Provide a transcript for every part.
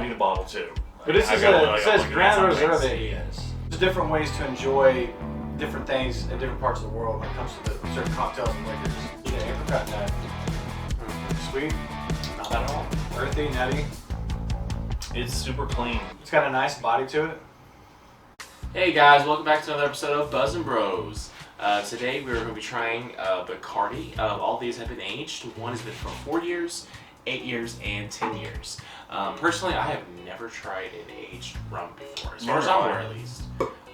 I need a bottle too. But this is it says Grand Reserve. There's different ways to enjoy different things in different parts of the world when it comes to the certain cocktails and liquors. Yeah, apricot nut. Sweet. Not at all. Earthy, nutty. It's super clean. It's got a nice body to it. Hey guys, welcome back to another episode of Buzzin Bros. Today we're going to be trying Bacardi. All these have been aged. One has been for 4 years, 8 years, and 10 years. Personally, I have never tried an aged rum before, as far as I'm aware at least.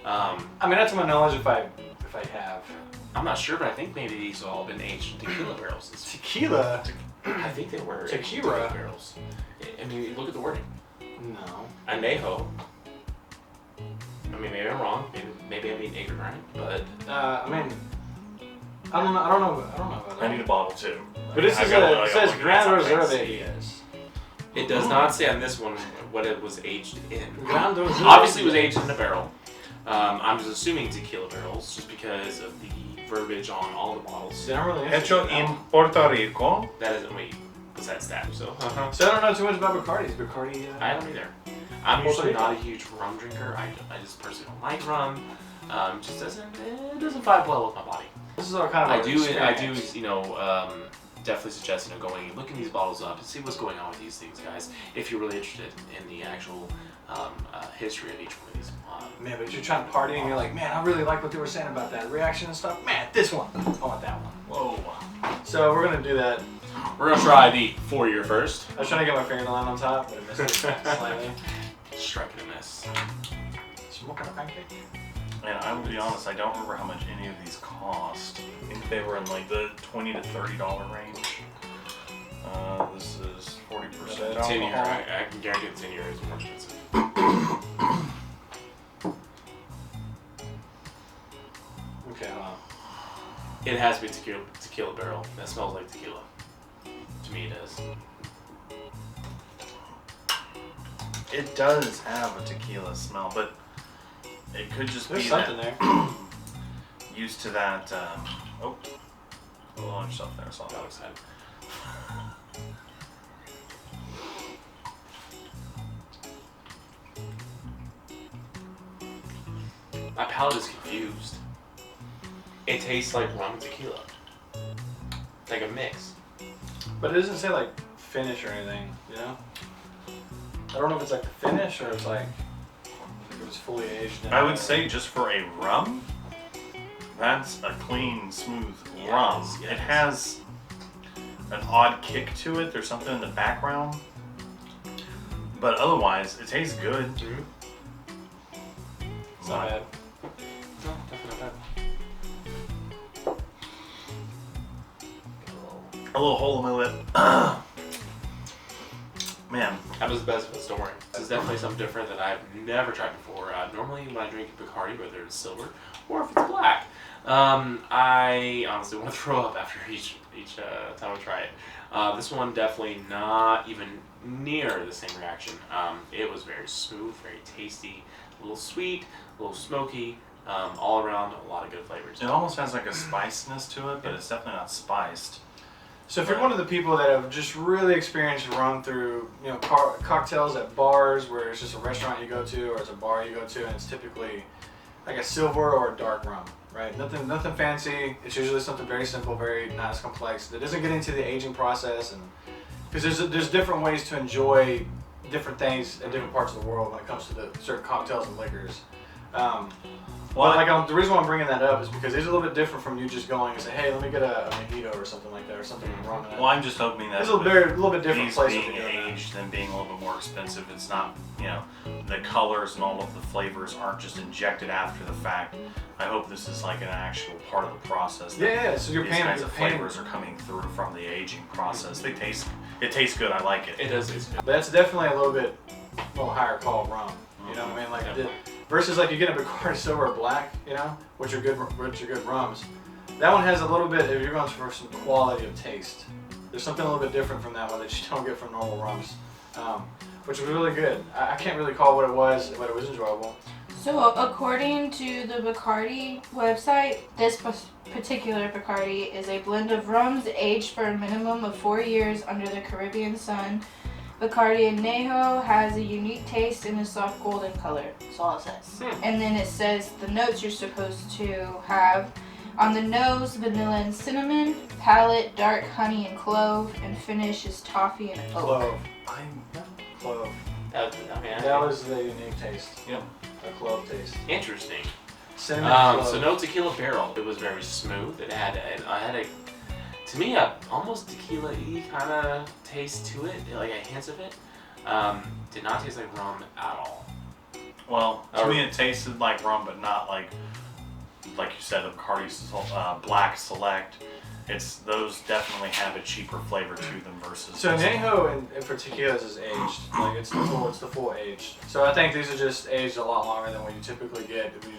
I mean, that's my knowledge if I have. I'm not sure, but I think maybe these have all been aged in tequila barrels. Tequila? I think they were Tequila barrels. I mean, look at the wording. No. Añejo. I mean, maybe I'm wrong. Maybe I'm being ignorant, right? But I mean, I don't know about that. I need a bottle too. But this is it says Grand Reserve. it does not say on this one what it was aged in. Grand Reserve. Obviously, it was aged in a barrel. I'm just assuming tequila barrels, just because of the verbiage on all the bottles. Hecho in Puerto Rico. That isn't what besides that. So. So I don't know too much about Bacardi. Bacardi. I don't either. I'm usually not a huge rum drinker. I just personally don't like rum. Just doesn't vibe well with my body. This is all kind of. I do, definitely suggest going and looking these bottles up and see what's going on with these things, guys. If you're really interested in the actual history of each one of these. Man, but if you're trying to party and you're like, man, I really like what they were saying about that reaction and stuff. Man, this one. I want that one. Whoa. So we're gonna do that. We're gonna try the 4-year first. I was trying to get my fingernail on top, but I missed it slightly. Strike and a miss. Smoking a pancake? And I will be honest, I don't remember how much any of these cost. I think they were in like the $20 to $30 range. This is 40% 10 year, alcohol. I can guarantee the 10 year is more expensive. Okay, hold on. It has to be tequila barrel. That smells like tequila. To me, it does. It does have a tequila smell, but it could just There's be something that there. used to that. Oh, a little other stuff there. So Got excited. My palate is confused. It tastes like rum and tequila. Like a mix. But it doesn't say like finish or anything, you know? I don't know if it's like the finish or it's like it was fully aged. I would say just for a rum, that's a clean, smooth rum. Yes. It has an odd kick to it. There's something in the background. But otherwise, it tastes good. Mm-hmm. It's not bad. No, definitely not A little hole in my lip. Man. That was the best of it, don't worry. This is definitely something different that I've never tried before. Normally when I drink Bacardi, whether it's silver or if it's black, I honestly want to throw up after each time I try it. This one definitely not even near the same reaction. It was very smooth, very tasty, a little sweet, a little smoky, all around a lot of good flavors. It almost has like a spiciness to it, but it's definitely not spiced. So if you're one of the people that have just really experienced rum through, cocktails at bars where it's just a restaurant you go to or it's a bar you go to and it's typically like a silver or a dark rum, right? Nothing fancy. It's usually something very simple, very not as complex. That doesn't get into the aging process, and because there's different ways to enjoy different things in different parts of the world when it comes to the certain cocktails and liquors. The reason why I'm bringing that up is because it's a little bit different from you just going and say, hey, let me get a mojito or something like that, or something with rum in it. Well, I'm just hoping that It's a little bit different these place being to go. aged and being a little bit more expensive, it's not, the colors and all of the flavors aren't just injected after the fact. I hope this is like an actual part of the process. Yeah, so you're these paying. kinds of flavors are coming through from the aging process. It tastes good. I like it. It does taste good. But that's definitely a little higher quality rum. You know what I mean? Like versus like you get a Bacardi silver or black, which are good rums. That one has a little bit. If you're going for some quality of taste, there's something a little bit different from that one that you don't get from normal rums, which was really good. I can't really call what it was, but it was enjoyable. So according to the Bacardi website, this particular Bacardi is a blend of rums aged for a minimum of 4 years under the Caribbean sun Bacardi Añejo has a unique taste and a soft golden color. That's all it says. And then it says the notes you're supposed to have. On the nose, vanilla and cinnamon. Palate, dark honey and clove. And finish is toffee and oak. Clove. I'm Clove. I That was the unique taste. Yep. A clove taste. interesting. Cinnamon clove. So no tequila barrel. It was very smooth. It had a to me a almost tequila-y kind of taste to it, like a hint of it. Did not taste like rum at all. Well, to me it tasted like rum, but not like you said, the Bacardi Black Select. Those definitely have a cheaper flavor to them versus. So Añejo and for tequilas is aged, like it's the full age. So I think these are just aged a lot longer than what you typically get if you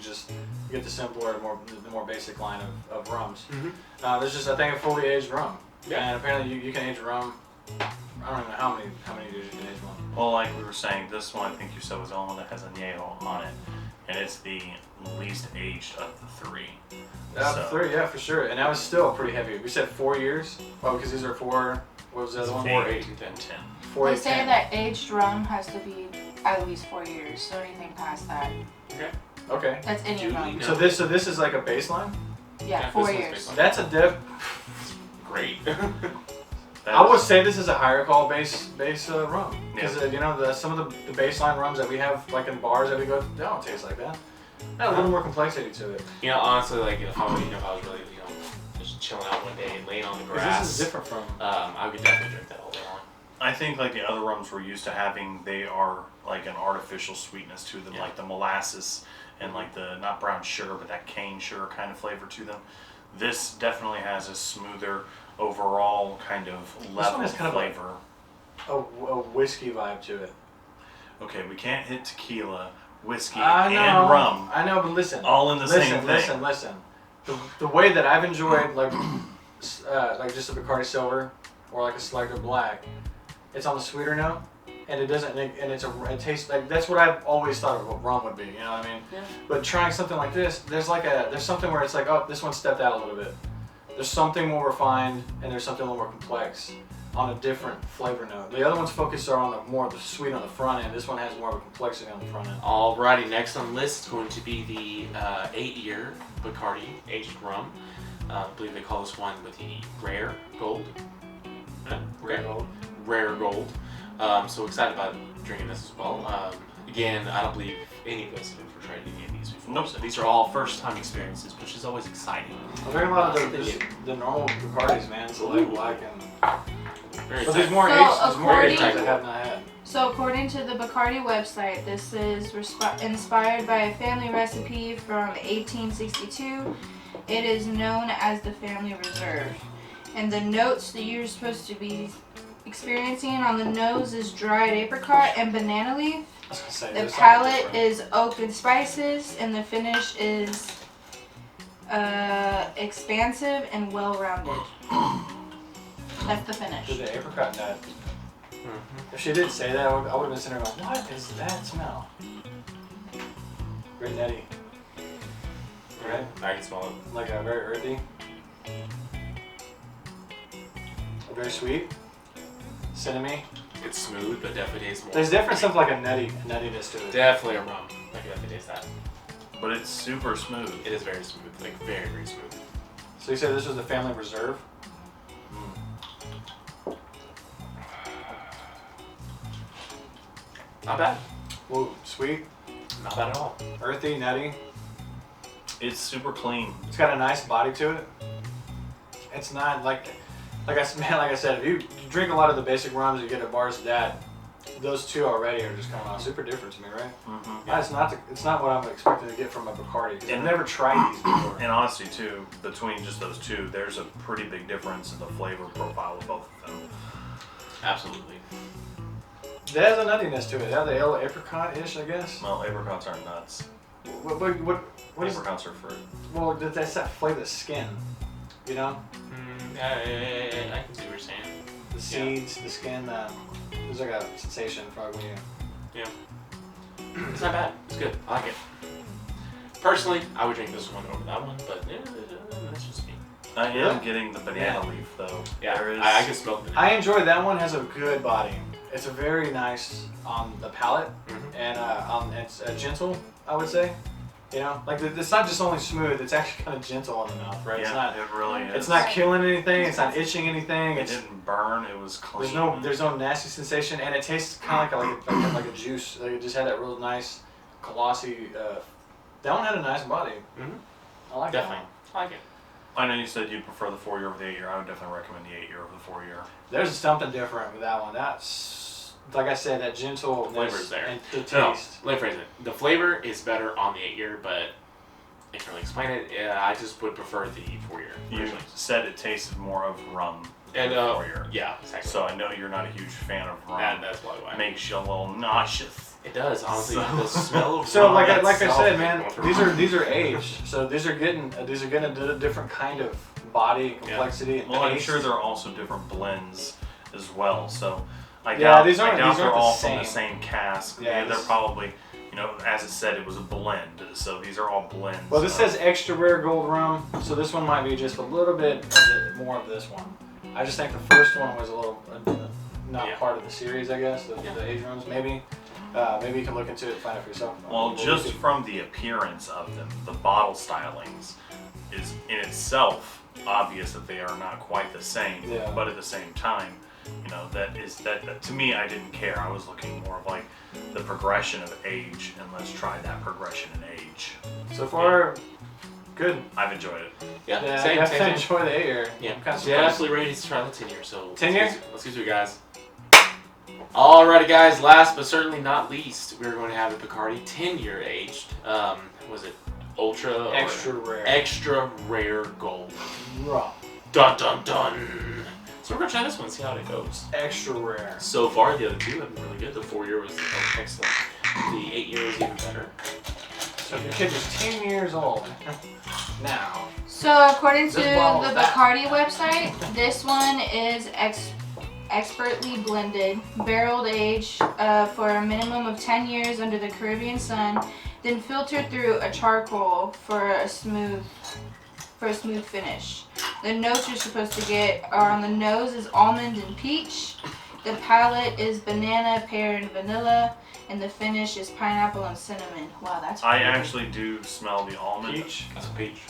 get the simpler, the more basic line of rums. Mm-hmm. There's just I think a fully aged rum. Yeah. And apparently you can age rum. I don't even know how many years you can age one. Well, like we were saying, this one I think you said was the only one that has Añejo on it, and it's the least aged of the three. Three, yeah, for sure. And that was still pretty heavy. We said 4 years. Oh, because these are 4. What was the other one? 4, 8, and 10. 4, They 8, say 10. that aged rum has to be at least 4 years, so anything past that. Okay. That's any Duly rum. noted. So this is like a baseline. Yeah, Yeah, 4 this one's years. based on- That's a Great. I would say this is a higher call base rum because Yeah. you know some of the baseline rums that we have like in bars that we go, they don't taste like that. They have a little more complexity to it. You know, honestly, like if I was really, just chilling out one day and laying on the grass, This is different from. I would definitely drink that all day long. I think like the other rums we're used to having, they are like an artificial sweetness to them, Yeah. like the molasses and like the not brown sugar but that cane sugar kind of flavor to them. This definitely has a smoother overall kind of level has of kind of like- flavor. A whiskey vibe to it. Okay, we can't hit tequila, whiskey, I know, and rum I know, but listen. all in the same thing. Listen. The way that I've enjoyed like just a Bacardi Silver or like a Select or Black, it's on the sweeter note, and it tastes like that's what I've always thought of what rum would be. You know what I mean? Yeah. But trying something like this, there's something where it's like, oh, this one stepped out a little bit. There's something more refined and there's something a little more complex on a different flavor note. The other ones focus on the sweet on the front end. This one has more of a complexity on the front end. Alrighty, next on the list is going to be the 8-year Bacardi aged rum. I believe they call this one with the rare gold. Rare gold. Rare gold. So excited about drinking this as well. Again, I don't believe any of us have ever tried any of these before. Nope. So these are all first-time experiences, which is always exciting. I'm drinking a lot of the normal Bacardis, man. Select, Black, and. Very But there's exciting. more So, aged. There's more aged according- ones I have not had. So according to the Bacardi website, this is inspired by a family recipe from 1862. It is known as the Family Reserve. And the notes that you're supposed to be experiencing on the nose is dried apricot and banana leaf. I was gonna say, The there's something palate different. is oak and spices, and the finish is expansive and well-rounded. That's the finish. Did the apricot nut. Mhm. If she did say that, I would have been sitting there going, what is that smell? Very nutty. Right? I can smell it. Like a very earthy. Very sweet. Cinnamon. It's smooth, but definitely tastes more. There's definitely something like a nuttiness to it. Definitely a rum. I can definitely taste that. But it's super smooth. It is very smooth, like very, very smooth. So you said this was the Family Reserve? Not bad. Ooh, sweet, Not bad at all. earthy, nutty. It's super clean. It's got a nice body to it. It's not like I said, if you drink a lot of the basic rums you get at bars, those two already are just coming out super different to me, right? Mm-hmm. It's not what I'm expecting to get from a Bacardi because I've And- never tried these before. And honestly, too, between just those two, there's a pretty big difference in the flavor profile of both of them. Absolutely. It has a nuttiness to it. It has a yellow apricot-ish, I guess. Well, apricots aren't nuts. What is? Apricots are fruit. Well, that's that flavor, the skin. You know, I can see what you're saying. the seeds, the skin. There's like a sensation probably when you. Yeah. It's not bad. It's good. I like it. Personally, I would drink this one over that one, but that's just me. I am Really? getting the banana leaf though. Yeah, There is. I can smell the banana. I enjoy that one. Has a good body. it's a very nice on the palate, and it's gentle, I would say. You know, like it's not just only smooth; it's actually kind of gentle on the mouth, right? Yeah, It's not. it really is. It's not killing anything. It's not itching anything. It didn't burn. It was clean. There's no nasty sensation, and it tastes kind of like a juice. Like it just had that real nice, glossy. That one had a nice body. I like Definitely. that one. I like it. I know you said you prefer the 4 year over the 8 year. I would definitely recommend the 8 year over the 4 year. There's something different with that one. That's like I said, that gentle Flavor's there. and the No, taste. let me phrase it. The flavor is better on the 8 year, but I can't really explain it. I just would prefer the 4 year. You said it tasted more of rum And than the 4 year. yeah, exactly. So I know you're not a huge fan of rum. That's probably why. Makes you a little nauseous. It does, honestly. So- The smell of So rum like I itself said, is man, going through these are aged. So these are getting a different kind of body complexity and Well, I'm taste. sure there are also different blends as well. So I Yeah, doubt, these aren't- I doubt these they're aren't the all from the same. same cask. Yeah, They're this- probably, you know, as it said, it was a blend. So these are all blends. Well, this of- says extra rare gold rum, so this one might be just a little bit more of this one. I just think the first one was a little not part of the series, I guess, the age rums. Maybe you can look into it and find it for yourself. Well, just from the appearance of them, the bottle stylings is in itself obvious that they are not quite the same. Yeah. But at the same time, you know, that to me, I didn't care. I was looking more of like the progression of age, and let's try that progression in age. So far, good. I've enjoyed it. Yeah, Yeah, same, I same, definitely same. enjoy the 8 year. Yeah, I'm kind of surprised. definitely ready to try the 10 year. So 10 year? Let's get to it, guys. Alrighty, guys. Last but certainly not least, we're going to have the Bacardi 10 year aged. Was it ultra or Extra rare. extra rare gold? Rum. Dun dun dun. So we're gonna try this one and see how it goes. Extra rare. So far, the other two have been really good. The 4 year was excellent. The 8 year was even better. So if your kid is 10 years old now. So according to This the bottle is that. Bacardi website, this one is expertly blended, barreled aged for a minimum of 10 years under the Caribbean sun, then filtered through a charcoal for a smooth finish. The notes you're supposed to get are on the nose is almond and peach, the palate is banana, pear, and vanilla, and the finish is pineapple and cinnamon. Wow, that's I pretty. actually do smell the almond. Peach. That's a peach.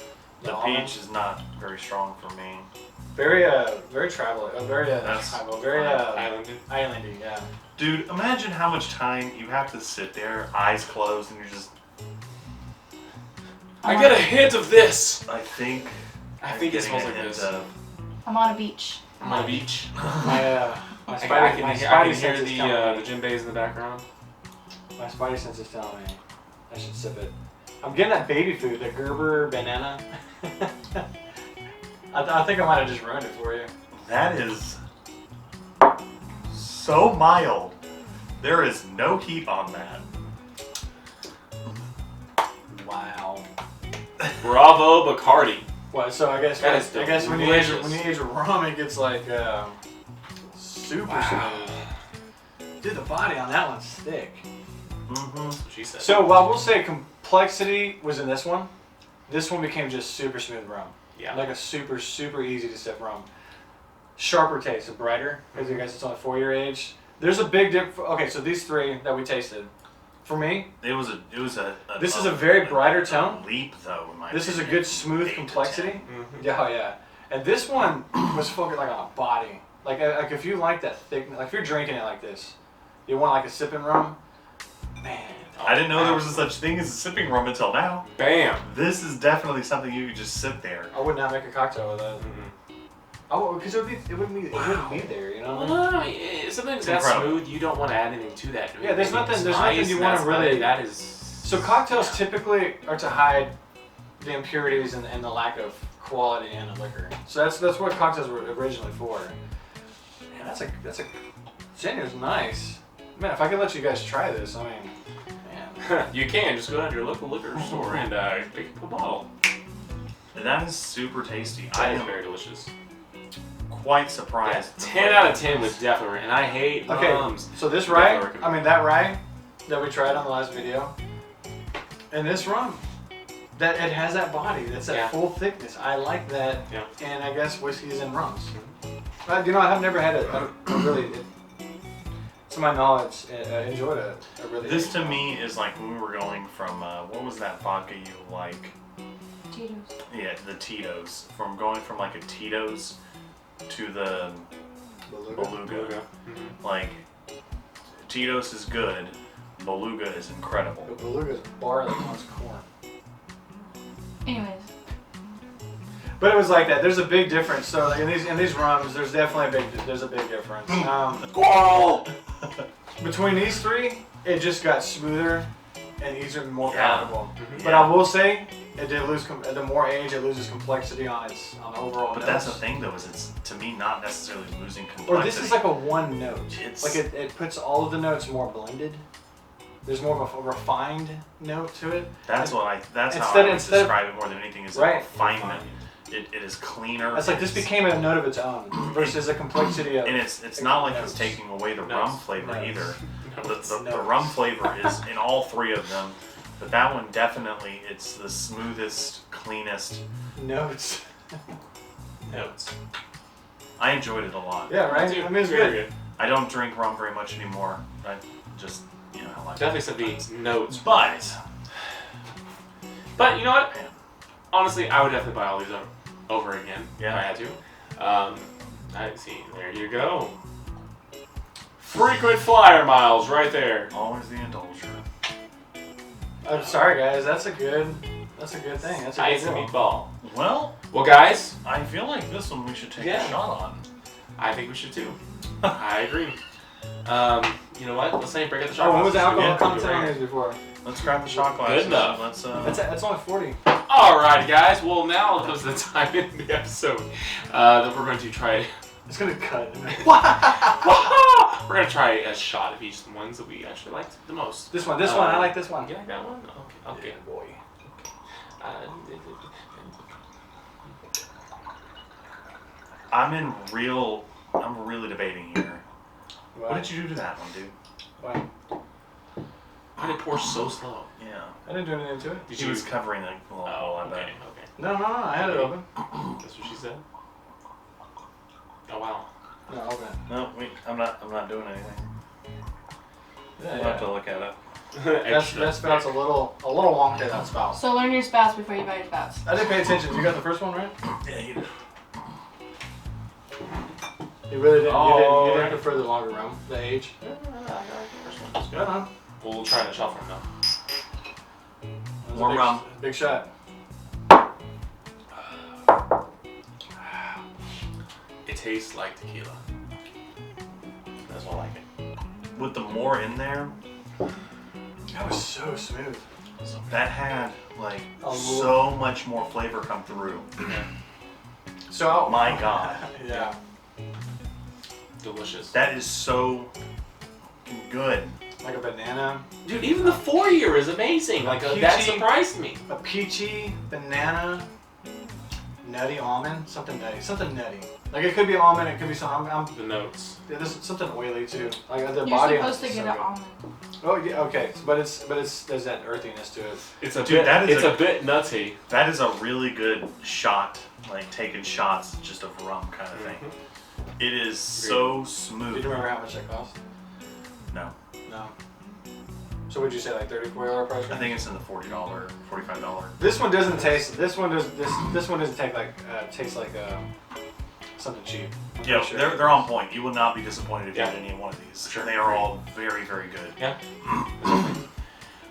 The almond. peach is not very strong for me. Very travel. Very That's tribal. Very Islanded. islandy. Yeah. Dude, imagine how much time you have to sit there, eyes closed, and you're just. I get a hint of this. I think it getting smells a like hint this. of- I'm on a beach. I'm on a beach. My I spidey can hear sense is the telling me. gin bays in the background. My spidey sense is telling me I should sip it. I'm getting that baby food, the Gerber banana. I think I might have just ruined it for you. That is so mild. There is no heat on that. Wow. Bravo, Bacardi. What? So I guess That is when you delicious. age rum, it gets like super smooth. Dude, the body on that one's thick. Mm-hmm. That's what she said. So while we'll say complexity was in this one became just super smooth rum. yeah. Like a super easy to sip rum. Sharper taste, brighter, because I guess it's only 4 year age. There's a big difference. Okay, so these three that we tasted, for me, It was a. This is a very brighter tone. Leap though, in my this is a opinion. good smooth 8 to complexity. 10. Mhm. Yeah, oh, yeah. And this one was focused like on a body. Like if you like that thick, like if you're drinking it like this, you want like a sipping rum. Man, I didn't know there was a such thing as a sipping rum until now. Bam. This is definitely something you could just sit there. I would not make a cocktail with that. Oh, because it wouldn't be there, you know. Well, no, something's that Incredible. smooth. You don't want to add anything to that. Yeah, there's Maybe nothing- it's there's nice, nothing you and wanna that's really- That is. So cocktails yeah. typically are to hide the impurities and the lack of quality in a liquor. So that's what cocktails were originally for. Man, that's a gin is nice. Man, if I could let you guys try this, I mean, man. You can just go down to your local liquor store and pick up a bottle. And that is super tasty. I That is am very delicious. quite surprised. 10 out of 10 was definitely, and I hate Okay, rums. so this rye, Definitely recommend. I mean that rye that we tried on the last video, and this rum, that it has that body, that's that Yeah. full thickness. I like that, Yeah. and I guess whiskeys and rums. But, you know, I've never had a really. to my knowledge, enjoyed it. I really This to me is like when we were going from what was that vodka you like? Tito's. Yeah, the Tito's. From going from like a Tito's to the Beluga. Like Tito's is good. Beluga is incredible. The Beluga's barley plus corn. Anyways. But it was like that. There's a big difference. So in these rums, there's definitely a big difference. Between these three, it just got smoother and easier and more palatable. But I will say, it did lose. The more age, it loses complexity on the overall. But notes. that's the thing, though, is it's to me not necessarily losing complexity. Or this is like a one note. It's like it puts all of the notes more blended. There's more of a refined note to it. That's how I would describe it more than anything is right, a refinement. It is cleaner. It's like this became a note of its own versus a complexity of. And it's not like notes. it's taking away the rum flavor either. The Notes. rum flavor is in all three of them, but that one definitely it's the smoothest, cleanest. Notes. Notes. I enjoyed it a lot. Yeah, right. I mean, it's good. I don't drink rum very much anymore. I just I like Definitely some beans. Notes. But you know what? Honestly, I would definitely buy all these over again if I had to. I see. There you go. Frequent flyer miles right there. Always the indulger. I'm sorry, guys. That's a good thing. That's a good Ice and deal. meatball. Well, Guys, I feel like this one we should take a shot on. I think we should too. I agree. You know what? Let's say break out the shot Oh, what was the glasses. alcohol Yeah. content on these before? Let's grab the shot glasses. Good enough. Let's That's only 40. Alright, guys. Well, now comes the time in the episode that we're going to try. It's gonna cut. We're going to try a shot of each of the ones that we actually liked the most. This one. I like this one. You like that one? Okay. Yeah, boy. I'm really debating here. What did you do to that one, dude? What? Why did it pour so slow? Yeah. I didn't do anything to it. He was covering the little hole, I bet. Okay. No, I had it open. That's what she said. Oh wow. No, open. No, I'm not doing anything. Yeah, We'll have to look at it. That spout's a little wonky, that spout. So learn your spouts before you buy your spouts. I didn't pay attention. You got the first one right? Yeah, you did. You really didn't. Oh, You didn't prefer the longer rum, the age. That's Good, huh? We'll try the shot from now. That was More a big, rum. Big shot. It tastes like tequila. That's why I like it. With the more in there, That was so smooth. that had like A so much more flavor come through. So My God, Yeah. Delicious. that is so good. Like a banana, Dude, even the 4-year is amazing. Like that Peachy. surprised me. a peachy banana, nutty almond, something nutty. Like it could be almond, it could be something. The notes. Yeah, there's something oily too. Like the You're body. supposed to is get so an good. almond. Oh yeah, okay, but it's there's that earthiness to it. It's a Dude, bit. that is It's a bit nutty. That is a really good shot, like taking shots just of rum kind of thing. It is so Do smooth. you remember how much that cost? No, No. So would you say like $30-40 price? I think it's in the $40, $45. This one doesn't taste. This one doesn't taste like something cheap. I'm Yeah, pretty sure. they're on point. You will not be disappointed if you Yeah. get any one of these. Sure. They are all very, very good. Yeah.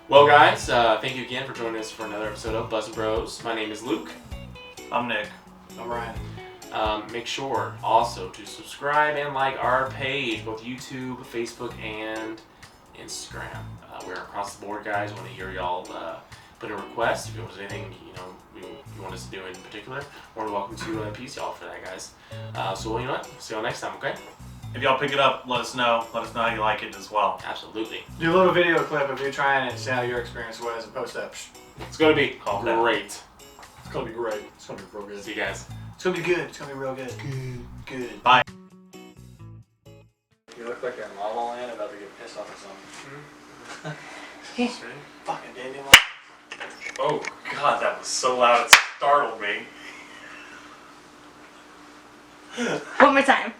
Well, guys, thank you again for joining us for another episode of Buzzin Bros. My name is Luke. I'm Nick. I'm Ryan. Make sure also to subscribe and like our page, both YouTube, Facebook, and Instagram. We're across the board, guys. Want to hear y'all put in requests. If you want to do anything, you want us to do in particular, more than welcome to piece y'all for that, guys. So, well, you know what? See y'all next time, okay? If y'all pick it up, let us know. Let us know how you like it as well. Absolutely. Do a little video clip of you trying it, see how your experience was, and post that. It's gonna be Calm down. great. It's gonna be great. It's gonna be real good. See you guys. It's gonna be good. It's gonna be real good. Good. Bye. You look like you're in lava land about to get pissed off or something. Fucking Dandy. Oh, God, that was so loud it startled me. One more time.